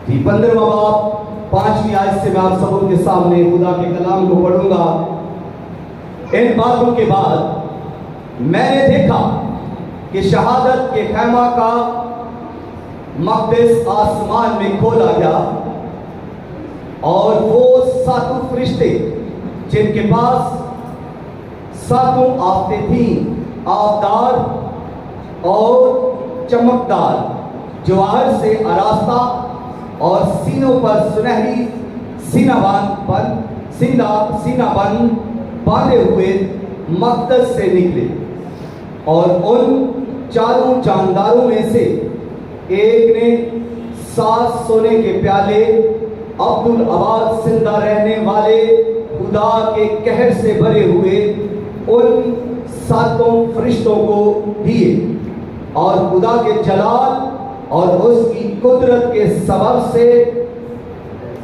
15वां बाब 5वीं आयत से मैं आप सबों के सामने खुदा के कलाम को पढ़ूंगा। इन बातों के बाद मैंने देखा कि शहादत के खैमा का मक़दस आसमान में खोला गया और वो 7 फरिश्ते जिनके पास 7 आफ़तें थीं, आबदार और चमकदार, जवाहर से आरास्ता और सीनों पर सुनहरी सीनाबंद बांधे हुए मक़दस से निकले। और उन 4 जानदारों में से एक ने 7 सोने के प्याले अब्दुल अबाद जिंदा रहने वाले खुदा के कहर से भरे हुए उन 7 फरिश्तों को दिए, और खुदा के जलाल और उसकी कुदरत के सबब से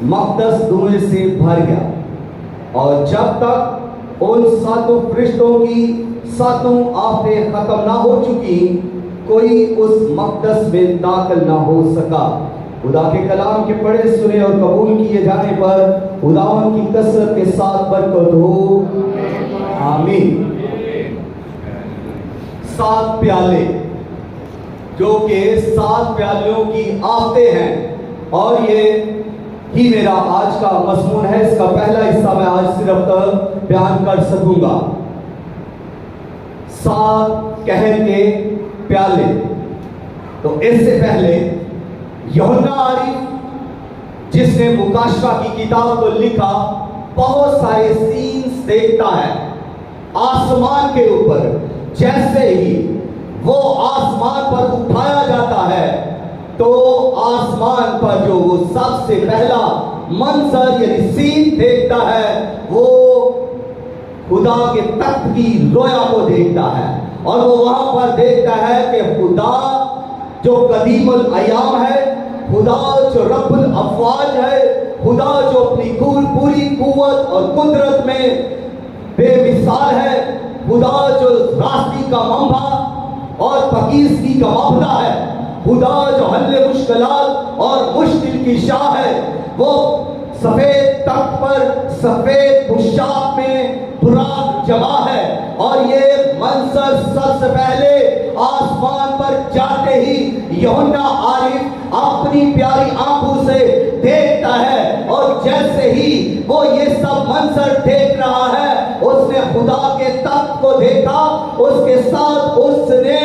मक़दस धुएं से भर गया। और जब तक उन 7 फरिश्तों की 7 आफ़तें खत्म ना हो चुकी, कोई उस मक़दस में दाखिल ना हो सका। खुदा के कलाम के पढ़े सुने और कबूल किए जाने पर खुदावन की कसरत के साथ बरकत हो, आमीन। 7 प्याले जो कि 7 प्यालों की आफ़तें हैं, और ये ही मेरा आज का मज़मून है। इसका पहला हिस्सा मैं आज सिर्फ बयान कर सकूंगा। 7 कहर के प्याले। तो इससे पहले यूहन्ना आरिफ जिसने मुकाशफा की किताब को लिखा, बहुत सारे सीन्स देखता है आसमान के ऊपर। जैसे ही वो आसमान पर उठाया जाता है तो आसमान पर जो वो सबसे पहला मंजर यानी सीन देखता है, वो खुदा के तख्त की लोया को देखता है। और वो वहां पर देखता है कि खुदा जो कदीमुल अयाम है, खुदा जो रब्बुल अफ़वाज है, खुदा जो अपनी पूरी कुव्वत और कुदरत में बेमिसाल है, खुदा जो रास्ती का मंबा और पाकीज़गी का मबदा है, खुदा जो हल्ले मुश्किलात और मुश्किल की शाह है, वो सफेद तख्त पर सफेद पोशाक में बुराक जमा है। और ये मंजर सबसे पहले आसमान पर जाते ही यूहन्ना आरिफ अपनी प्यारी आंखों से देखता है। और जैसे ही वो ये सब मंजर देख रहा है, उसने खुदा के तख्त को देखा, उसके साथ उसने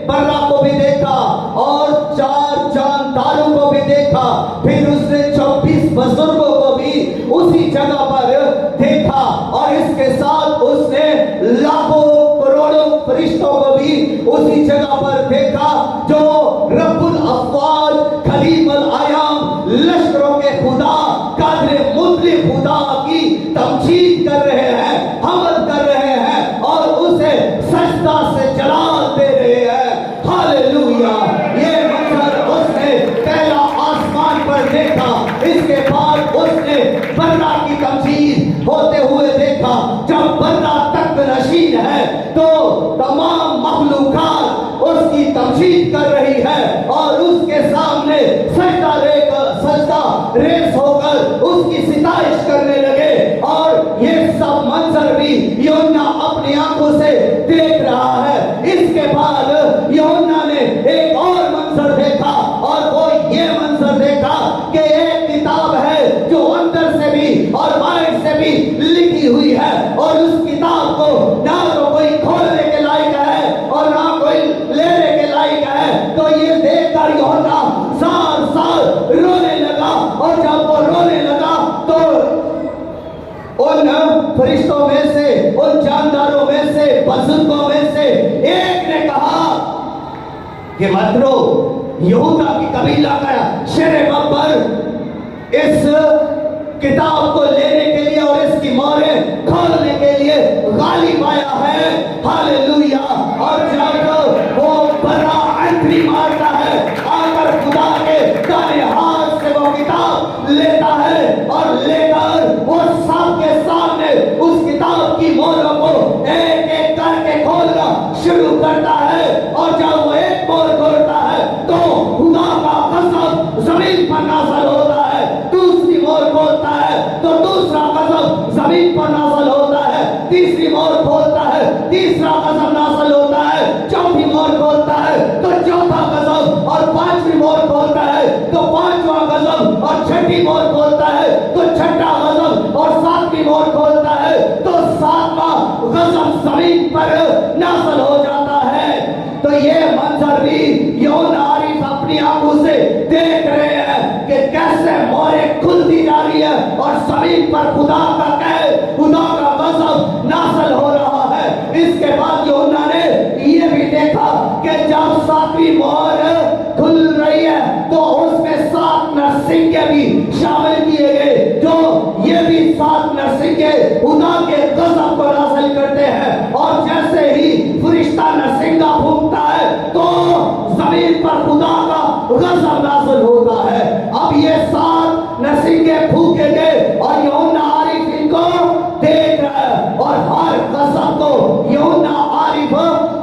बर्रा को भी देखा और 4 जानदारों को भी देखा। फिर उसने 24 बुजुर्गों को भी उसी जगह पर देखा, और इसके साथ उसने लाखों करोड़ों फरिश्तों को भी उसी जगह पर देखा, जो रब्बुल अफ़वाज, कलीमुल अयाम, लश्करों के खुदा, कादिर मुतलिक खुदा की तमजीद कर रहे हैं, हमद कर रहे हैं और उसे सजदा से जलाल दे रहे हैं। हालेलुया। ये मंजर उसने पहला आसमान पर देखा। इसके बाद उसने बर्रा की तमजीद होते हुए देखा। जब बर्रा तख्त नशीन है तो तमाम मखलूकात उसकी तमजीद कर रही है और उसके सामने सजदा रेस होकर उसकी सिताइश करने लगे। और ये सब मंजर भी यूहन्ना अपनी आंखों से देख रहा है। इसके बाद यूहन्ना ने एक और मंजर देखा, और वो ये मंजर देखा कि एक किताब है जो अंदर से भी और बाहर से भी लिखी हुई है, और उस किताब को ना तो कोई खोलने के लायक है और ना कोई लेने के लायक है। तो ये देखकर यूहन्ना सार रोने लगा। और जब वो रोने लगा तो उन फरिश्तों में से, उन जानदारों में से, बुजुर्गों में से एक ने कहा कि मत रो, यहूदा की कबीला का शेर बब्बर इस किताब को लेने के लिए और इसकी मोहरें खोलने के लिए गालिब आया है। हालेलुया। और जब वो बड़ा एंट्री मारता है, आकर खुदा के दाहिने हाथ से वो किताब लेता है और लेकर वो सबके सामने उस किताब की मोहरों को एक एक करके खोलना शुरू करता है। और जब वो एक मोहर खोलता है तो खुदा का कसम जमीन पर नाज़िल होता गजब और छठी मोहर खोलता है तो छठा गजब और सातवीं मोहर खोलता है तो सातवां गजब जमीन पर नाज़िल हो जाता है। तो ये मंजर भी यूहन्ना आरिफ अपनी आंखों से देख रहे हैं कि कैसे मोहरें खुलती जा रही है और जमीन पर खुदा का कहर, खुदा का गजब नाज़िल हो रहा है। इसके बाद यूहन्ना ने ये भी देखा कि जब सातवीं मोहर खुल रही है तो उसमें 7 नरसिंगे भी शामिल किए गए, जो ये भी 7 नरसिंगे खुदा के गजब को नाज़िल करते हैं। और जैसे ही फरिश्ता नरसिंगा फूंकता है तो जमीन पर खुदा का गजब नाज़िल होता है। अब ये 7 नरसिंगे फूके गए और यूहन्ना आरिफ इनको देख रहा है और हर गजब को यूहन्ना आरिफ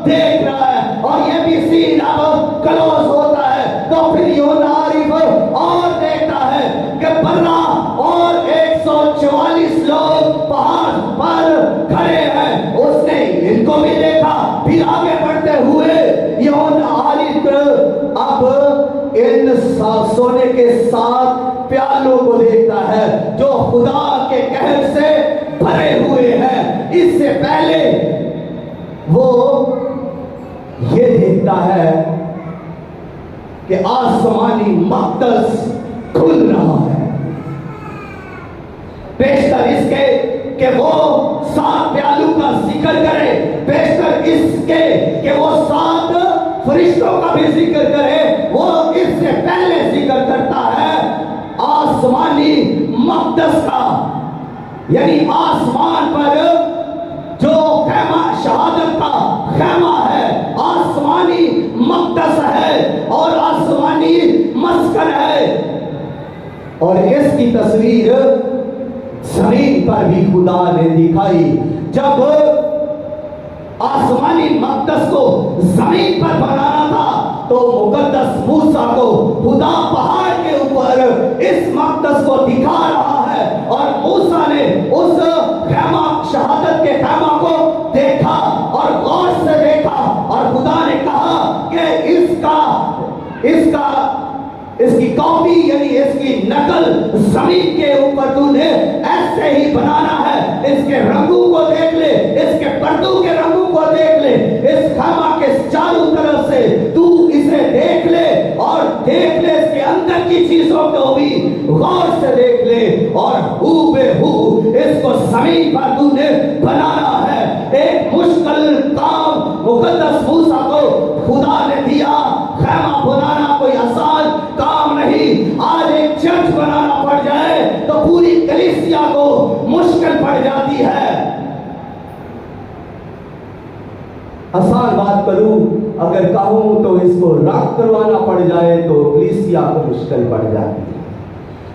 देख रहा है और ये भी सीन अब क्लोज होता है। तो फिर यूहन्ना आरिफ और देखता है कि बर्रा और 144 लोग पहाड़ पर खड़े हैं, उसने इनको भी देखा। फिर आगे बढ़ते हुए यूहन्ना आरिफ अब इन सोने के 7 प्यालों को देखता है जो खुदा के कहर से भरे हुए हैं। इससे पहले वो ये देखता है कि आसमानी मक़दस खुल रहा है। बेशतर इसके कि वो 7 प्यालों का जिक्र करे, बेशतर इसके कि वो 7 फरिश्तों का भी जिक्र करे, वो इससे पहले जिक्र करता है आसमानी मक़दस का, यानी आसमान पर जो खैमा शहादत का खैमा है, आसमानी मक़दस है और आसमानी मस्कन है। और इसकी तस्वीर जमीन पर भी खुदा ने दिखाई। जब आसमानी मक़दस को जमीन पर बनाना था तो मुकद्दस मूसा को खुदा पहाड़ के ऊपर इस मक़दस को दिखा रहा है और मूसा ने उस खैमा शहादत के खैमा को देखा और गौर से देखा और खुदा ने कहा कि इसकी कॉपी यानी इसकी नकल जमीन के ऊपर तूने ऐसे ही बनाना है। इसके रंगों को देख ले, इसके पर्दों के रंगों को देख ले, इस खैमा के चारों तरफ से तू इसे देख ले और देख ले इसके अंदर की चीजों को भी गौर से देख ले और हूबहू इसको जमीन पर तूने बनाना है। एक मुश्किल काम मुकद्दस मूसा को खुदा ने दिया। खैमा बनाना कोई आसान काम नहीं। आज एक चर्च बनाना पड़ जाए तो पूरी कलीसिया को मुश्किल पड़ जाती है। आसान बात करूं, अगर कहूं तो इसको राख करवाना पड़ जाए तो कलीसिया को मुश्किल पड़ जाती है।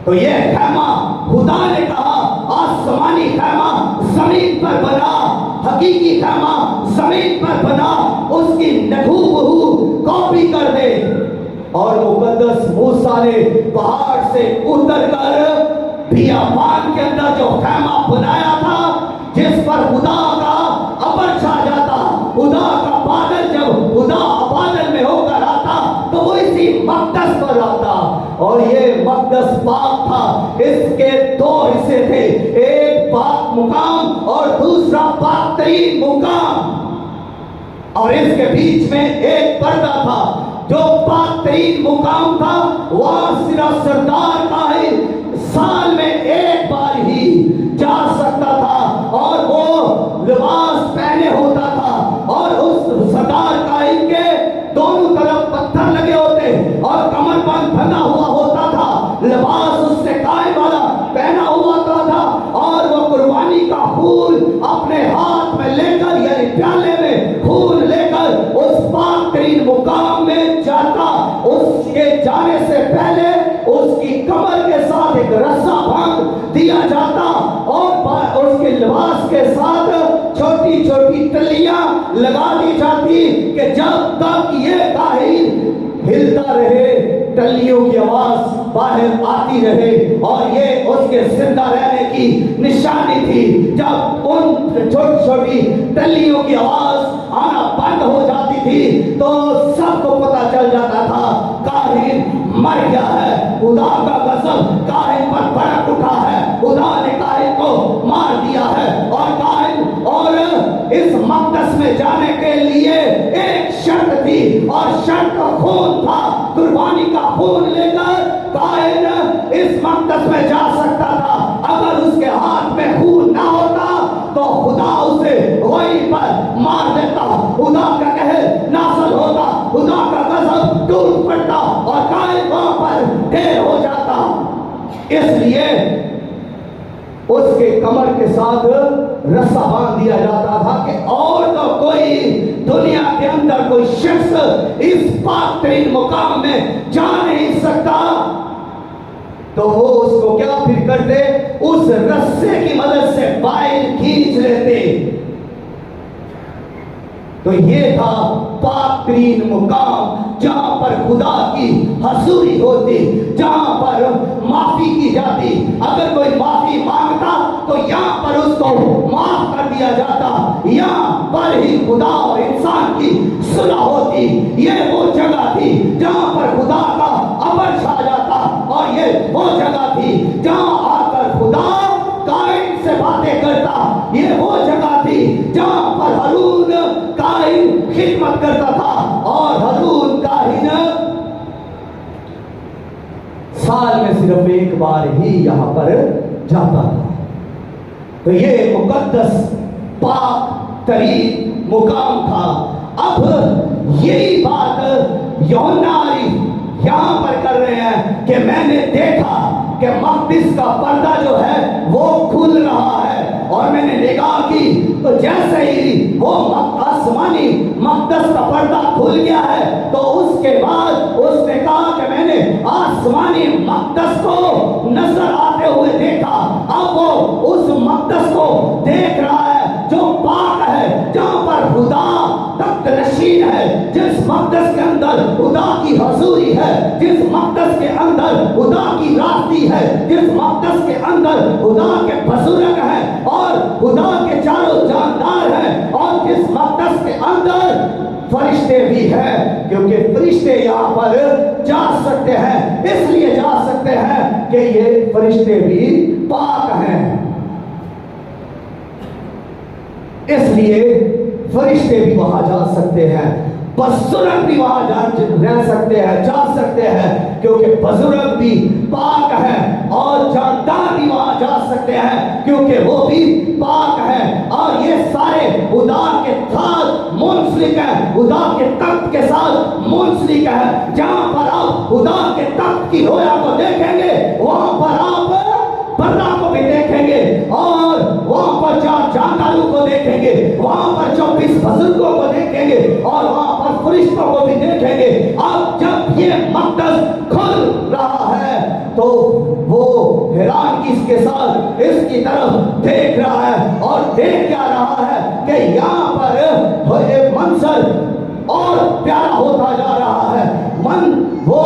तो ये खैमा खुदा ने कहा आसमानी खैमा जमीन पर बना, हकीकी खैमा जमीन पर बना, उसकी हूबहू कॉपी कर दे। और मुकद्दस मूसा ने पहाड़ से उतरकर बियाबान के अंदर जो खैमा बनाया था जिस पर खुदा का अबर छा जाता, खुदा का बादल जब खुदा बादल में होकर आता तो वो इसी मक़दस पर आता। और ये मक़दस पाक था। इसके 2 हिस्से थे, एक पाक मुकाम और दूसरा पाक तरीन मुकाम। और इसके बीच में एक पर्दा था। जो पाक तरीन मुकाम था वह सिर्फ सरदार का ही साल में एक बार ही जा सकता था और वो लिबास पहने होता था और उस सरदार का इनके दोनों तरफ पत्थर लगे होते और कमरबंद बंधा हुआ होता था। लिबास उससे काय वाला पहना हुआ था और वो कुर्बानी का खून अपने हाथ में लेकर यानी प्याले में खून लेकर उस पाक तरीन मुकाम में जाता। उसके जाने से पहले उसकी कमर के साथ एक रस्सा बांध दिया जाता और उसके लिबास के साथ छोटी छोटी टल्लियां लगा दी जाती कि जब तक ये काहिन हिलता रहे टल्लियों की आवाज बाहर आती रहे। और ये उसके जिंदा रहने की निशानी थी। जब उन छोटी छोटी टल्लियों की आवाज आना बंद हो जाती थी तो सबको पता चल जाता था काहिन मर गया है। खुदा का गजब काहिन पर भड़क उठा है। खुदा ने काहिन को मार दिया है और काहिन और इस मकदस में जाने के लिए एक शर्त थी और शर्त का खून था। कुर्बानी का खून लेकर काहिन इस मकदस में जा सकता था। अगर उसके हाथ में खून ना होता तो खुदा उसे वहीं पर मार देता, खुदा का कहर नाज़िल होता, खुदा का गजब टूट पड़ता और काहिन वहां पर ढेर हो जाता। इसलिए उसके कमर के साथ रस्सा बांध दिया जाता था कि और तो कोई दुनिया के अंदर कोई शख्स इस पाक तरीन मुकाम में जा नहीं सकता। तो वो उसको क्या फिर करते, उस रस्से की मदद से बाहर खींच लेते। तो ये था पाक तरीन मुकाम जहां पर खुदा की हजूरी होती, जहां पर माफी की जाती। अगर कोई माफी मांगता तो यहाँ पर उसको माफ कर दिया जाता। यहाँ पर ही खुदा और इंसान की सुलह होती। ये वो जगह थी जहां पर खुदा का अमर छा जाता और ये वो जगह थी जहां आकर खुदा काहिन से बातें करता। ये वो जगह थी जहां पर हारून काहिन खिदमत करता था और हारून काहिन साल में सिर्फ एक बार ही यहां पर जाता था। तो ये मुकद्दस पाक तरीन मुकाम था। अब यही बात यूहन्ना यहां पर कर रहे हैं कि मैंने देखा कि मकदस का पर्दा जो है वो खुल रहा है और मैंने निगाह की तो जैसे ही वो आसमानी मकदस का पर्दा खुल गया है तो उसके बाद उसने कहा कि मैंने आसमानी मकदस को नजर आते हुए देखा। अब वो उस मकदस को देख रहा है जो पाक है, जहां पर खुदा तख्त नशीन है, जिस मकदस के अंदर खुदा की हजूरी है, जिस मकदस के अंदर खुदा की रास्ती है, जिस मकदस के अंदर खुदा के बुजुर्ग हैं और खुदा के चारों जानदार हैं और जिस मकदस के अंदर फरिश्ते भी हैं, क्योंकि फरिश्ते यहाँ पर जा सकते हैं। इसलिए जा सकते हैं कि ये फरिश्ते भी पाक हैं, इसलिए फरिश्ते भी वहां जा सकते हैं, बुजुर्ग भी वहां रह सकते हैं, जा सकते हैं, क्योंकि बुजुर्ग भी पाक है और जानदार भी वहां जा सकते हैं क्योंकि वो भी पाक है। और ये सारे खुदा के साथ मुंसलिक है, खुदा के तख्त के साथ मुंसलिक है। जहां पर आप खुदा के तख्त की रोया को देखेंगे वहां पर आप पर्दा को भी देखेंगे और वहां पर जानदारों को देखेंगे, वहां पर 24 बुजुर्गों को देखेंगे और वहां पर फरिश्तों को भी देखेंगे। अब जब ये मकदस खुल रहा है तो वो हैरानगी के साथ इसकी तरफ देख रहा है और देख क्या रहा है कि यहाँ पर एक मंजर और प्यारा होता जा रहा है। वो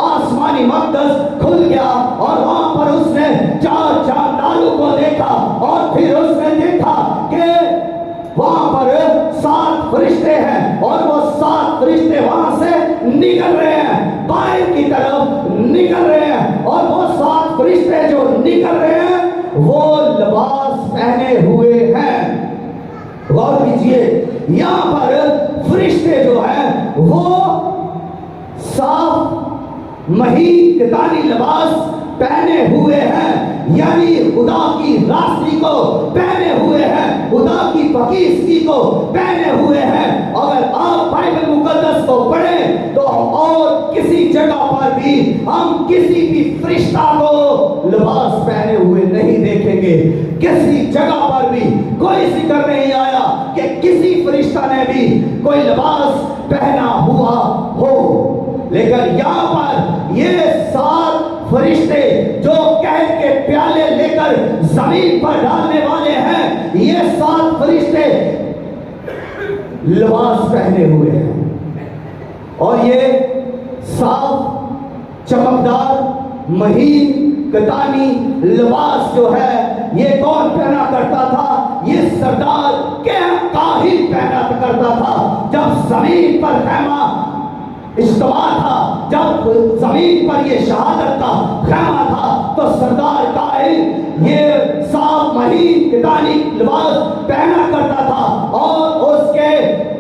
आसमानी मकदस खुल गया और वहां पर उसने 4 जानदारों को देखा और फिर उसने देखा कि वहां पर 7 फरिश्ते हैं और वो 7 फरिश्ते वहां से निकल रहे हैं, बाहर की तरफ निकल रहे हैं। और वो 7 फरिश्ते जो निकल रहे हैं वो लिबास पहने हुए हैं। गौर कीजिए, यहाँ पर फरिश्ते जो हैं वो साफ महीन कितानी लिबास पहने हुए हैं, यानी खुदा की रास्ती को पहने हुए हैं, खुदा की पकीज़गी को पहने हुए हैं। अगर आप बाइबल मुकद्दस को पढ़ें तो और किसी जगह पर भी हम किसी भी फरिश्ता को लिबास पहने हुए नहीं देखेंगे। किसी जगह पर भी कोई जिक्र नहीं आया कि किसी फरिश्ता ने भी कोई लिबास पहना हुआ हो। लेकिन यहाँ पर ये 7 फरिश्ते जो कैद के प्याले लेकर जमीन पर डालने वाले हैं, ये 7 फरिश्ते लिबास पहने हुए हैं और ये साफ चमकदार महीन कतानी लिबास जो है ये कौन पहना करता था? ये सरदार के काहिन पहना करता था। जब जमीन पर खैमा इज्तिमा था, जब जमीन पर ये शहादत का खैमा था, کتانی لباس پہنا کرتا تھا اور اس کے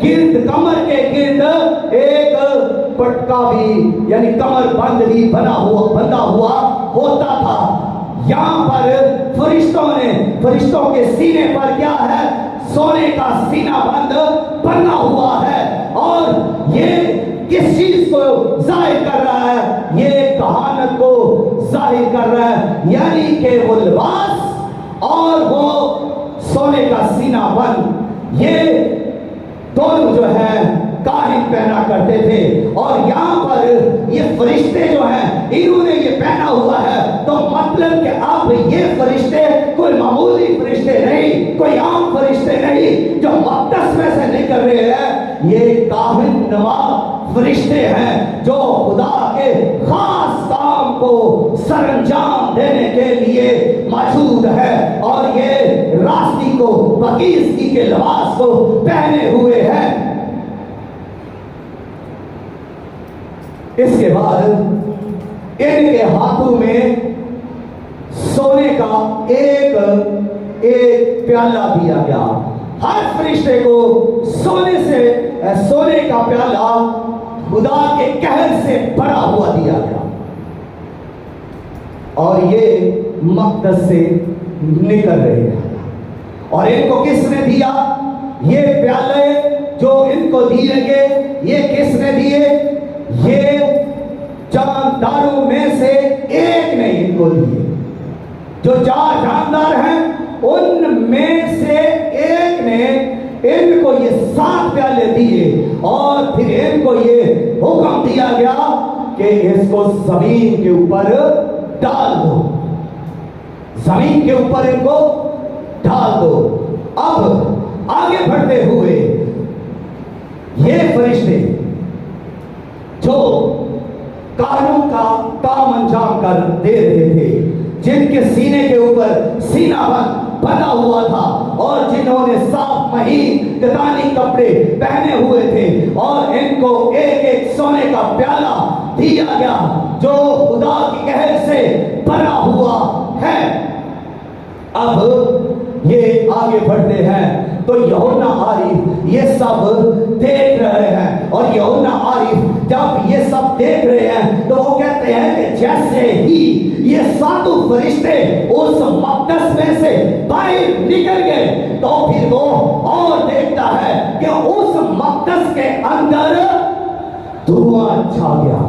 گرد کمر کے گرد ایک پٹکا بھی یعنی کمر بند بھی بندھا ہوا ہوتا تھا. یہاں پر فرشتوں کے سینے پر کیا ہے؟ سونے کا سینہ بند بنا ہوا ہے. اور یہ کس چیز کو ظاہر کر رہا ہے؟ یہ کہانت کو ظاہر کر رہا ہے، یعنی کہ وہ لباس اور وہ سونے کا سینہ بند، یہ دونوں جو ہے کاہن پہنا کرتے تھے. اور یہاں پر یہ فرشتے جو ہیں انہوں نے یہ پہنا ہوا ہے، تو مطلب کہ اب یہ فرشتے کوئی معمولی فرشتے نہیں، کوئی عام فرشتے نہیں جو مقدس میں سے نکل رہے ہیں. یہ کاہن نما فرشتے ہیں جو خدا کے خاص کام کو سر انجام دینے کے لیے موجود ہے، اور یہ راستی کو پاکیزگی کے لباس کو پہنے ہوئے ہیں. اس کے بعد ان کے ہاتھوں میں سونے کا ایک پیالہ دیا گیا. ہر فرشتے کو سونے کا پیالہ خدا کے قہر سے بھرا ہوا دیا گیا، اور یہ مقدس سے نکل رہے ہیں. اور ان کو کس نے دیا؟ یہ پیالے جو ان کو دیے گئے یہ کس نے دیے؟ یہ جانداروں میں سے ایک نے ان کو دیے. جو 4 جاندار ہیں ان میں سے ایک نے ان کو یہ 7 پیالے دیے، اور پھر ان کو یہ حکم دیا گیا کہ اس کو زمین کے اوپر ڈال دو، زمین کے اوپر ان کو ڈال دو. اب آگے بڑھتے ہوئے یہ فرشتے جو کاہنوں کا کام انجام کر دے رہے تھے، جن کے سینے کے اوپر سینہ بند بنا ہوا تھا، اور جنہوں نے صاف مہین کتانی کپڑے پہنے ہوئے تھے، اور ان کو ایک ایک سونے کا پیالہ دیا گیا جو خدا کی قہر سے بنا ہوا ہے. اب یہ آگے بڑھتے ہیں تو یوحنا عارف یہ سب دیکھ رہے ہیں، اور یوحنا عارف جب یہ سب دیکھ رہے ہیں تو وہ کہتے ہیں کہ جیسے ہی یہ 7 فرشتے اس مقدس میں سے باہر نکل گئے تو پھر وہ اور دیکھتا ہے کہ اس مقدس کے اندر دھواں چھا گیا،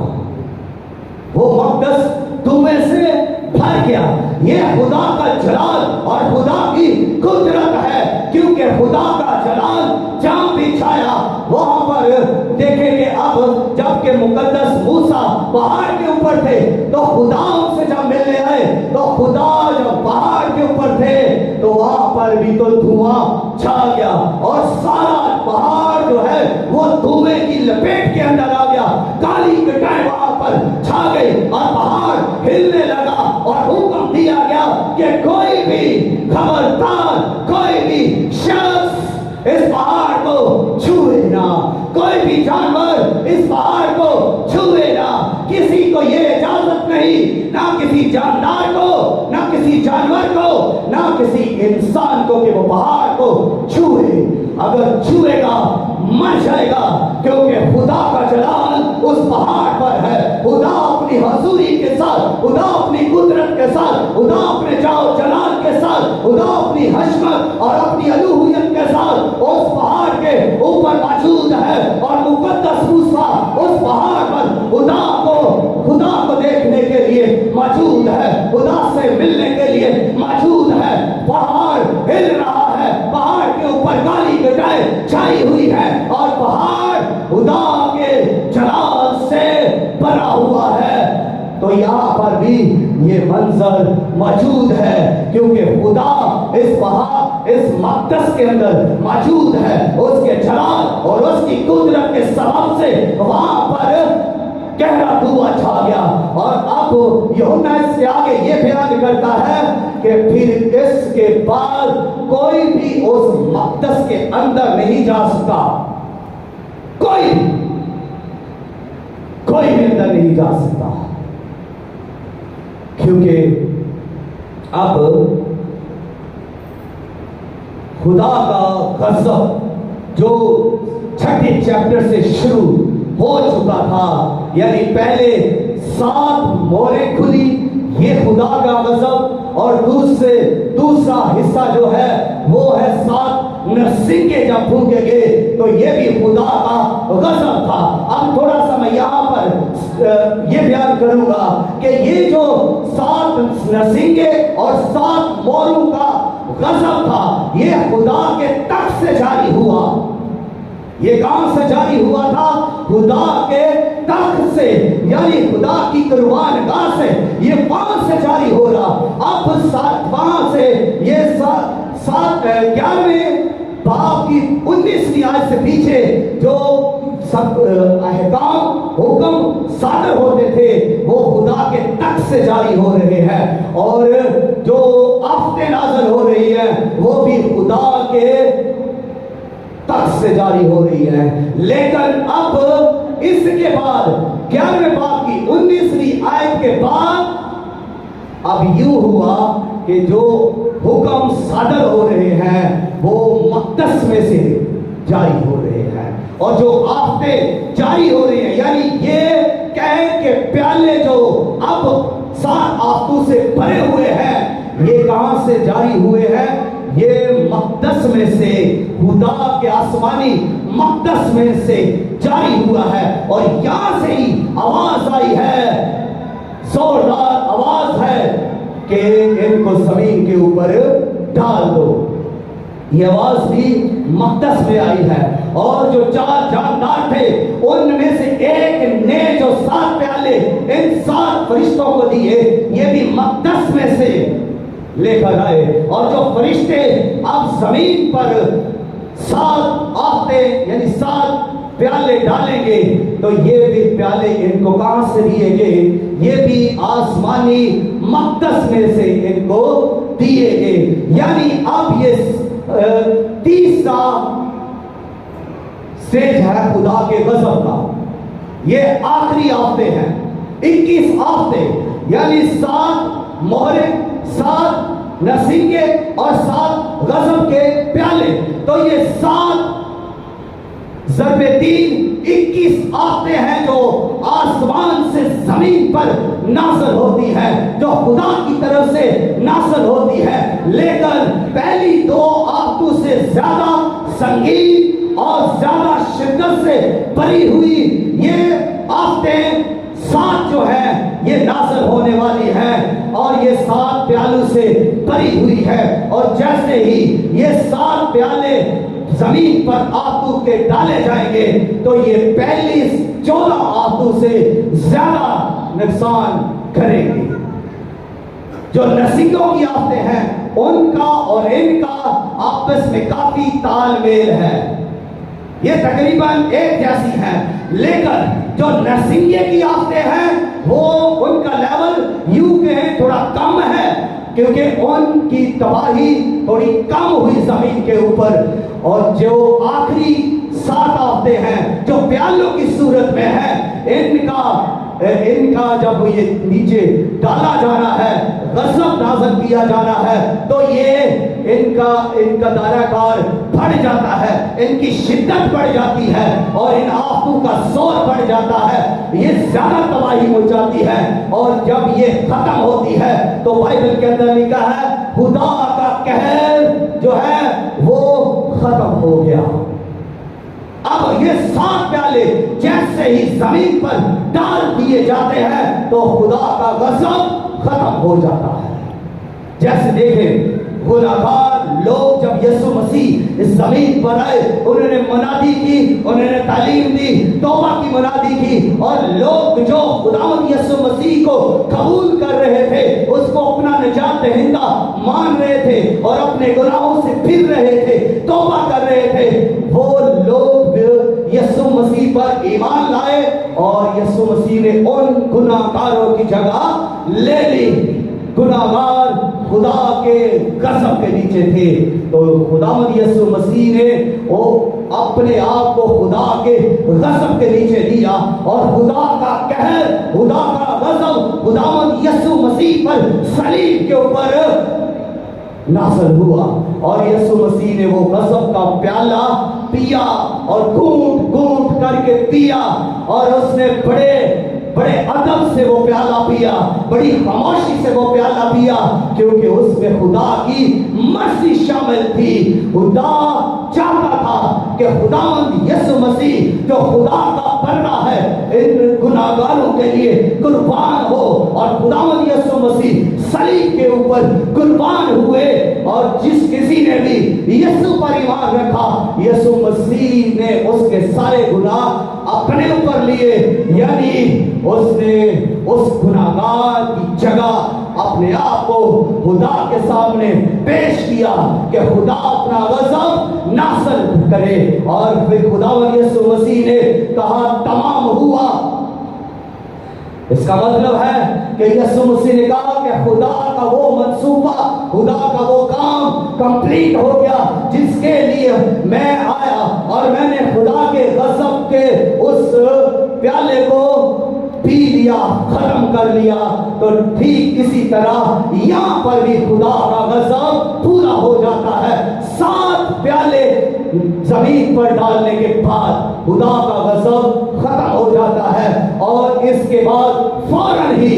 وہ مقدس دھویں سے بھر گیا. یہ خدا کا جلال اور خدا کی قدرت ہے، کیونکہ خدا کا جلال جہاں بھی چھایا وہاں پر دیکھیں کہ اب جب کہ مقدس موسیٰ پہاڑ کے اوپر تھے تو خدا ان سے جب ملنے آئے تو خدا جب پہاڑ کے اوپر تھے تو وہاں پر بھی تو دھواں چھا گیا، اور سارا پہاڑ جو ہے وہ دھویں کی لپیٹ کے اندر آ گیا. کالی گٹائیں وہاں پر چھا گئی اور پہاڑ ہلنے لگا، اور حکم دیا گیا کہ کوئی بھی خبردار، کوئی بھی شخص اس پہاڑ کو چھوئے نہ، کوئی بھی جانور اس پہاڑ کو چھوئے نہ. کسی کو یہ اجازت نہیں، نہ کسی جاندار کو، نہ کسی جانور کو، نہ کسی انسان کو کہ وہ پہاڑ کو چھوئے. اگر چھوئے گا مر جائے گا، کیونکہ خدا کا جلال اس پہاڑ پر ہے. خدا اپنی حضوری کے ساتھ، خدا اپنی قدرت کے ساتھ، خدا اپنے جاؤ جلال کے ساتھ، خدا اپنی حشمت اور اپنی الوہیت کے ساتھ اس پہاڑ کے اوپر موجود ہے. اور مقدس موسیٰ اس پہاڑ پر خدا کو دیکھنے کے لیے موجود ہے، خدا سے ملنے کے لیے موجود ہے. پہاڑ ہل رہا ہے، پہاڑ کے اوپر کالی گٹائیں چھائی ہوئی ہے، اور پہاڑ خدا کے جلال سے بھرا ہوا ہے. تو یہاں پر بھی یہ منظر موجود ہے، کیونکہ خدا اس مقدس کے اندر موجود ہے. اس کے جلال اور اس کی قدرت کے سبب سے وہاں پر گہرا دھواں چھا گیا. اور اب یوحنا اس سے آگے یہ بیان کرتا ہے کہ پھر اس کے بعد کوئی بھی اس مقدس کے اندر نہیں جا سکتا، کوئی بھی اندر نہیں جا سکتا، کیونکہ اب खुदा का गज़ब जो छठे चैप्टर से शुरू हो चुका था, यानी पहले 7 मोहरें खुली, ये खुदा का गज़ब, और दूसरा हिस्सा जो है वो है 7 नरसिंगे जब फूंके गए तो ये भी खुदा का गज़ब था। अब थोड़ा सा मैं यहाँ पर ये बयान करूंगा कि ये जो 7 नरसिंगे और 7 मोहरों का गज़ब था, ये खुदा के तख्त से जारी हुआ। ये कहां से जारी हुआ था? खुदा के तख्त से, यानी खुदा की कुर्बानगाह से। ये कहां से जारी हो रहा? अब वहां से ये 11वें बाब की 19वीं आयत से पीछे जो सब अहकाम हुक्म सादर होते थे वो खुदा के तख्त से जारी हो रहे हैं, और जो आफतें नाज़िल हो रही है वो भी खुदा के तख्त से जारी हो रही है। लेकिन अब इसके बाद 11वें बाब की 19वीं आयत के बाद अब यूं हुआ कि जो हुक्म सादर हो रहे हैं वो मक़दस में से जारी हो रहे हैं, और जो आफतें जारी हो रही हैं, यानी ये कहें कि प्याले जो अब 7 आफतों से भरे हुए हैं, ये कहां से जारी हुए हैं? ये मक़दस में से, खुदा के आसमानी मक़दस में से जारी हुआ है। और यहां से ही आवाज आई है, जोरदार आवाज है कि इनको जमीन के ऊपर डाल दो। ये आवाज भी मक़दस में आई है, और जो 4 जानदार थे उनमें से एक ने जो 7 प्याले इन 7 फरिश्तों को दिए, ये भी मक़दस में से लेकर आए। और जो फरिश्ते अब जमीन पर 7 आफतें यानी 7 प्याले डालेंगे, तो ये भी प्याले इनको कहां से दिए गए? ये भी आसमानी मक़दस में से इनको दिए गए। यानी अब ये तीसरा स्टेज है खुदा के गज़ब का। ये आखिरी आफतें हैं, 21 आफतें, यानी 7 मोहरें, 7 नरसिंगे और 7 गज़ब के प्याले। तो ये 7 ज़रबे 3 21 आफतें हैं जो आसमान से जमीन पर नाज़िल होती है, जो खुदा की तरफ से नाज़िल होती है। लेकिन पहली 2 आफतों से ज्यादा संगीन और ज्यादा शिद्दत से भरी हुई ये आफतें 7 जो है ये नाज़िल होने वाली है, और ये 7 प्यालों से भरी हुई है। और जैसे ही ये 7 प्याले जमीन पर आफतों के डाले जाएंगे, तो ये पहली 14 आफतों से ज्यादा नुकसान करेंगे। जो नरसिंगों की आफतें हैं उनका और इनका आपस में काफी तालमेल है, ये तकरीबन एक जैसी हैं। लेकिन जो नरसिंगे की आफतें हैं वो उनका लेवल यूं के हैं थोड़ा कम है, क्योंकि उनकी तबाही थोड़ी कम हुई जमीन के ऊपर। और जो आखिरी 7 आफतें हैं जो प्यालों की सूरत में है, इनका जब ये नीचे डाला जाना है, गज़ब नाज़िल किया जाना है, तो ये इनका दायराकार बढ़ जाता है, इनकी शिद्दत बढ़ जाती है, और इन आफतों का जोर बढ़ जाता है, ये ज्यादा तबाही हो जाती है। और जब ये खत्म होती है तो बाइबल के अंदर लिखा है खुदा का कहर जो है वो खत्म हो गया। अब ये 7 प्याले जैसे ही जमीन पर डाल दिए जाते हैं तो खुदा का गज़ब खत्म हो जाता है। जैसे देखें, गुनाहगार लोग जब यीशु मसीह इस जमीन पर आए, उन्होंने मुनादी की, उन्होंने तालीम दी, तौबा की मुनादी की, और लोग जो खुदावंद यीशु मसीह को कबूल कर रहे थे, उसको अपना निजात दहिंदा मान रहे थे और अपने गुनाहों से फिर रहे थे, तौबा कर रहे थे, वो लोग यीशु मसीह पर ईमान लाए, और यीशु मसीह ने उन गुनाहगारों की जगह ले ली। गुनाहगार खुदा के गज़ब के नीचे थे, तो खुदावंद यीशु मसीह ने वो अपने आप को खुदा के गज़ब के नीचे दिया, और खुदा का कहर, खुदा का गज़ब खुदावंद यीशु मसीह पर सलीब के ऊपर نازل ہوا اور یسوع مسیح نے وہ غضب کا پیالہ پیا اور گھونٹ گھونٹ کر کے پیا اور اس نے بڑے ادب سے وہ پیالہ پیا، بڑی خاموشی سے وہ پیالہ پیا، کیونکہ اس میں خدا کی مرضی شامل تھی۔ خدا چاہتا تھا کہ خداوند یسوع مسیح جو خدا کا بندہ ہے ان گناہگاروں کے لیے قربان ہو، اور خداوند یسوع مسیح صلیب کے اوپر قربان ہوئے، اور جس کسی نے بھی یسوع پر ایمان رکھا، یسوع مسیح نے اس کے سارے گناہ اپنے اوپر لیے، یعنی اس نے اس گناہگار کی جگہ اپنے آپ کو خدا کے سامنے پیش کیا کہ خدا اپنا غضب نازل کرے، اور پھر خداوند یسوع مسیح نے کہا تمام ہوا۔ اس کا مطلب ہے کہ یسوع مسیح نے کہا کہ خدا کا وہ منصوبہ، خدا کا وہ کام کمپلیٹ ہو گیا جس کے لیے میں آیا، اور میں نے خدا کے غضب کے اس پیالے کو پی لیا، ختم کر لیا۔ تو ٹھیک اسی طرح یہاں پر بھی خدا کا غضب پورا ہو جاتا ہے۔ 7 پیالے زمین پر ڈالنے کے بعد خدا کا غضب ختم ہو جاتا ہے، اور اس کے بعد فوراً ہی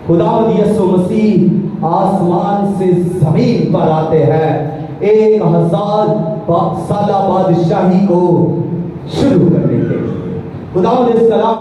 خداوند یسوع مسیح آسمان سے زمین پر آتے ہیں 1000 سالہ بادشاہی کو شروع کرنے کے۔ خداوند اس کلام